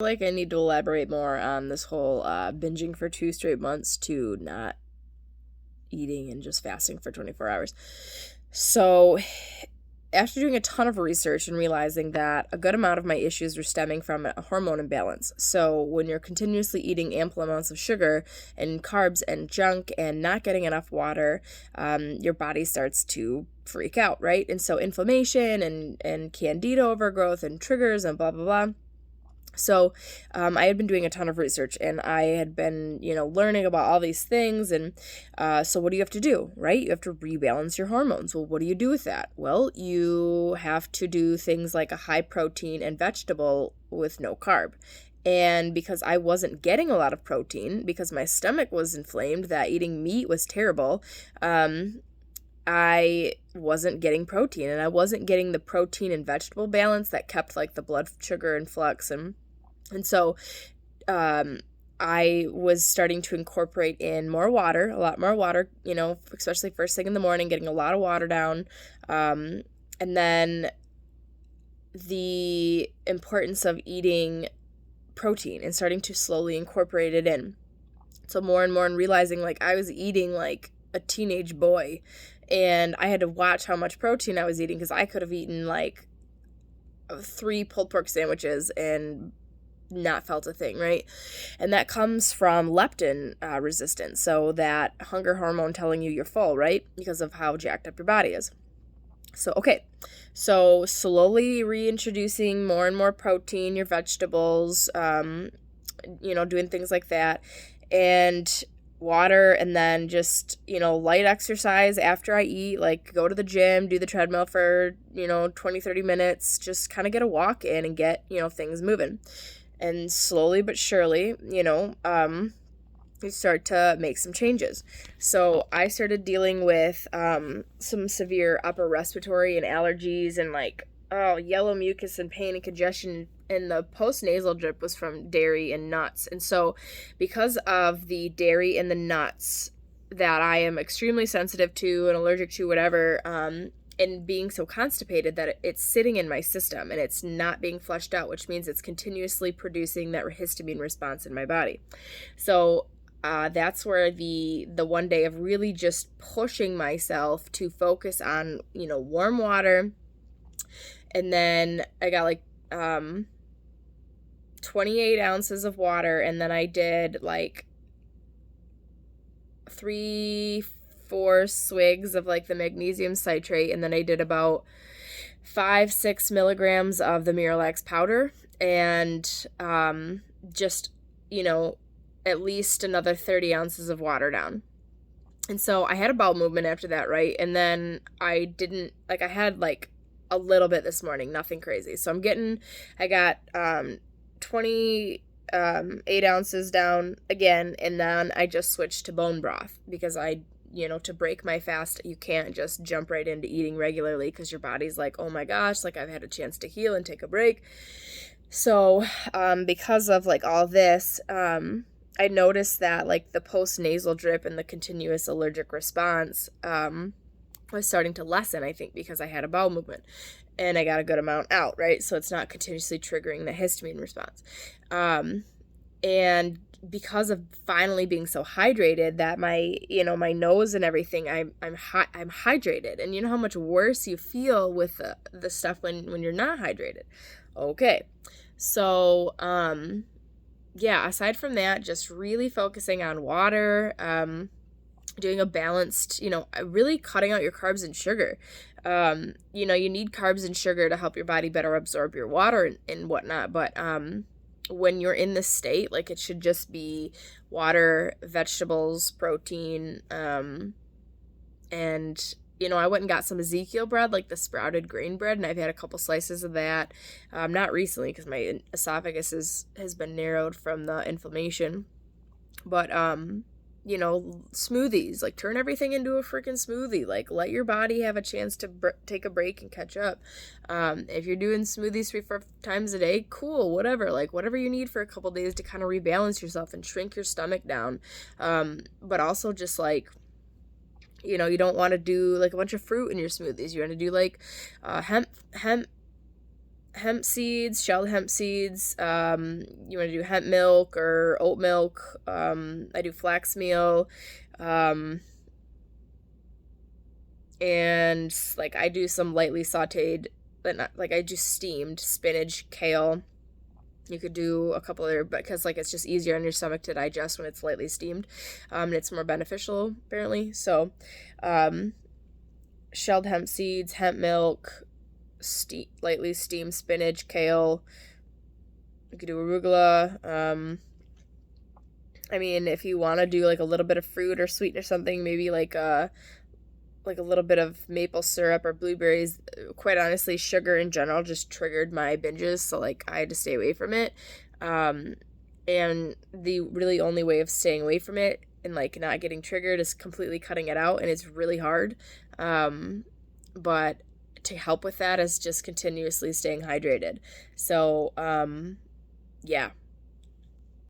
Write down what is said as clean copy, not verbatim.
Like I need to elaborate more on this whole binging for 2 straight months to not eating and just fasting for 24 hours. So, after doing a ton of research and realizing that a good amount of my issues were stemming from a hormone imbalance. So, when you're continuously eating ample amounts of sugar and carbs and junk and not getting enough water, your body starts to freak out, right? And so, inflammation and candida overgrowth and triggers and blah, blah, blah. So, I had been doing a ton of research and I had been, learning about all these things. And so, what do you have to do, right? You have to rebalance your hormones. Well, what do you do with that? Well, you have to do things like a high protein and vegetable with no carb. And because I wasn't getting a lot of protein, because my stomach was inflamed, that eating meat was terrible, I wasn't getting protein and I wasn't getting the protein and vegetable balance that kept like the blood sugar in flux. And so I was starting to incorporate in more water, a lot more water, especially first thing in the morning, getting a lot of water down. And then the importance of eating protein and starting to slowly incorporate it in. So more and more, and realizing like I was eating like a teenage boy, and I had to watch how much protein I was eating because I could have eaten like 3 pulled pork sandwiches and not felt a thing, right? And that comes from leptin resistance, so that hunger hormone telling you you're full, right? Because of how jacked up your body is. So slowly reintroducing more and more protein, your vegetables, doing things like that, and water, and then just, light exercise after I eat, like go to the gym, do the treadmill for, 20, 30 minutes, just kind of get a walk in and get, things moving. And slowly but surely, you start to make some changes. So I started dealing with some severe upper respiratory and allergies and yellow mucus and pain and congestion, and the post-nasal drip was from dairy and nuts. And so because of the dairy and the nuts that I am extremely sensitive to and allergic to, whatever, and being so constipated that it's sitting in my system and it's not being flushed out, which means it's continuously producing that histamine response in my body. So that's where the one day of really just pushing myself to focus on, warm water. And then I got 28 ounces of water, and then I did 3-4 swigs of the magnesium citrate, and then I did about 5-6 milligrams of the miralax powder, and just at least another 30 ounces of water down. And so I had a bowel movement after that, right? And then I didn't, I had a little bit this morning, nothing crazy. So I got 28 ounces down again, and then I just switched to bone broth because to break my fast, you can't just jump right into eating regularly because your body's like, oh my gosh, I've had a chance to heal and take a break. So because of all this, I noticed that the post-nasal drip and the continuous allergic response was starting to lessen, I think, because I had a bowel movement and I got a good amount out, right? So it's not continuously triggering the histamine response. And because of finally being so hydrated that my nose and everything, I'm hydrated. And you know how much worse you feel with the stuff when you're not hydrated. Okay. So, aside from that, just really focusing on water, doing a balanced, really cutting out your carbs and sugar. You need carbs and sugar to help your body better absorb your water and whatnot. But when you're in this state, it should just be water, vegetables, protein, and I went and got some Ezekiel bread, the sprouted grain bread, and I've had a couple slices of that. Not recently because my esophagus has been narrowed from the inflammation. But smoothies, turn everything into a freaking smoothie. Let your body have a chance to take a break and catch up. If you're doing smoothies 3-4 times a day, cool, whatever. Whatever you need for a couple days to kind of rebalance yourself and shrink your stomach down. But also just you don't want to do a bunch of fruit in your smoothies. You want to do hemp hemp seeds, shelled hemp seeds. You want to do hemp milk or oat milk. I do flax meal. And like I do some lightly sauteed, but not like I do steamed spinach, kale. You could do a couple other, because like it's just easier on your stomach to digest when it's lightly steamed, and it's more beneficial apparently. So, shelled hemp seeds, hemp milk, lightly steamed spinach, kale. You could do arugula. I mean, if you want to do like a little bit of fruit or sweet or something, maybe like a little bit of maple syrup or blueberries. Quite honestly, sugar in general just triggered my binges, so like I had to stay away from it. And the really only way of staying away from it and like not getting triggered is completely cutting it out, and it's really hard. But to help with that is just continuously staying hydrated. So, yeah,